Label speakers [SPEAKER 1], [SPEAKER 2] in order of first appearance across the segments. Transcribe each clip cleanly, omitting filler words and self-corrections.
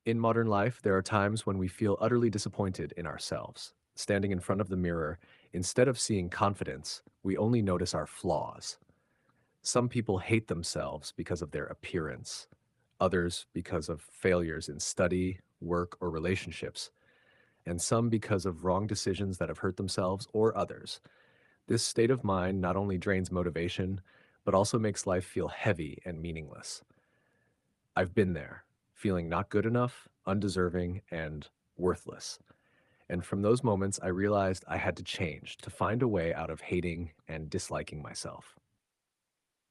[SPEAKER 1] In modern life, there are times when we feel utterly disappointed in ourselves. Standing in front of the mirror, instead of seeing confidence, we only notice our flaws. Some people hate themselves because of their appearance, others because of failures in study, work, or relationships, and some because of wrong decisions that have hurt themselves or others. This state of mind not only drains motivation, but also makes life feel heavy and meaningless. I've been there, feeling not good enough, undeserving, and worthless. And from those moments, I realized I had to change to find a way out of hating and disliking myself.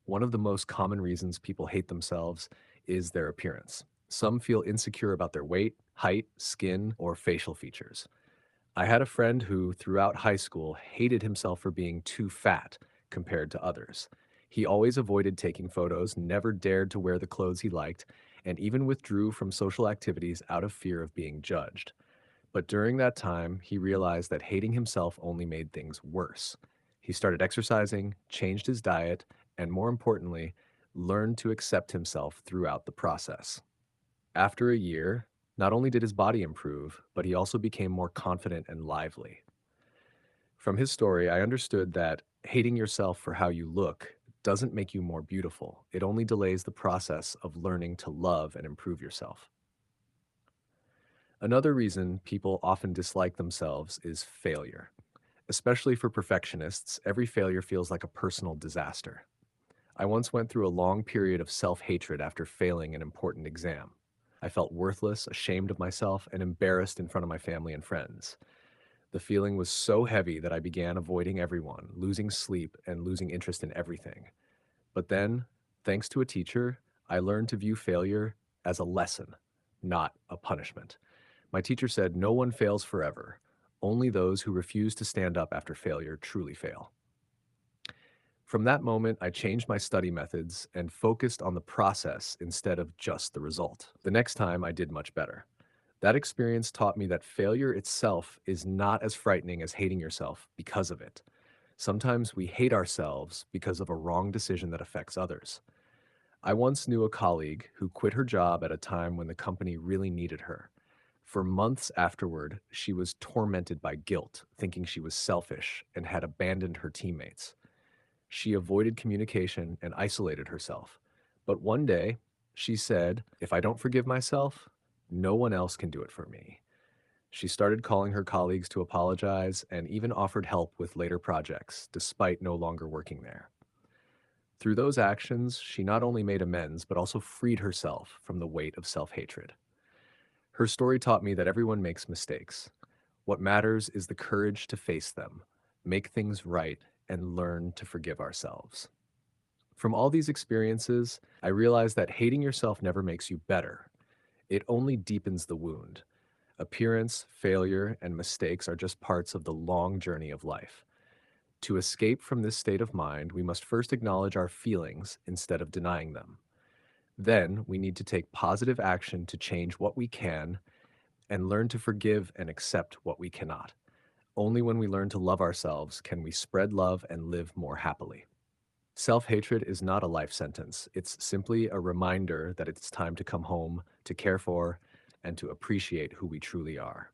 [SPEAKER 1] One of the most common reasons people hate themselves is their appearance. Some feel insecure about their weight, height, skin, or facial features. I had a friend who, throughout high school, hated himself for being too fat compared to others. He always avoided taking photos, never dared to wear the clothes he liked, and even withdrew from social activities out of fear of being judged. But during that time, he realized that hating himself only made things worse. He started exercising, changed his diet, and more importantly, learned to accept himself throughout the process. After a year, not only did his body improve, but he also became more confident and lively. From his story, I understood that hating yourself for how you look doesn't make you more beautiful. It only delays the process of learning to love and improve yourself. Another reason people often dislike themselves is failure. Especially for perfectionists, every failure feels like a personal disaster. I once went through a long period of self hatred after failing an important exam. I felt worthless, ashamed of myself, and embarrassed in front of my family and friends. The feeling was so heavy that I began avoiding everyone, losing sleep, and losing interest in everything. But then, thanks to a teacher, I learned to view failure as a lesson, not a punishment. My teacher said, "No one fails forever. Only those who refuse to stand up after failure truly fail." From that moment, I changed my study methods and focused on the process instead of just the result. The next time, I did much better. That experience taught me that failure itself is not as frightening as hating yourself because of it. Sometimes we hate ourselves because of a wrong decision that affects others. I once knew a colleague who quit her job at a time when the company really needed her. For months afterward, she was tormented by guilt, thinking she was selfish and had abandoned her teammates. She avoided communication and isolated herself. But one day, she said, "If I don't forgive myself, no one else can do it for me." She started calling her colleagues to apologize and even offered help with later projects, despite no longer working there. Through those actions, she not only made amends, but also freed herself from the weight of self hatred. Her story taught me that everyone makes mistakes. What matters is the courage to face them, make things right, and learn to forgive ourselves. From all these experiences, I realized that hating yourself never makes you better. It only deepens the wound. Appearance, failure, and mistakes are just parts of the long journey of life. To escape from this state of mind, we must first acknowledge our feelings instead of denying them. Then, we need to take positive action to change what we can and learn to forgive and accept what we cannot. Only when we learn to love ourselves can we spread love and live more happily. Self hatred is not a life sentence. It's simply a reminder that it's time to come home, to care for, and to appreciate who we truly are.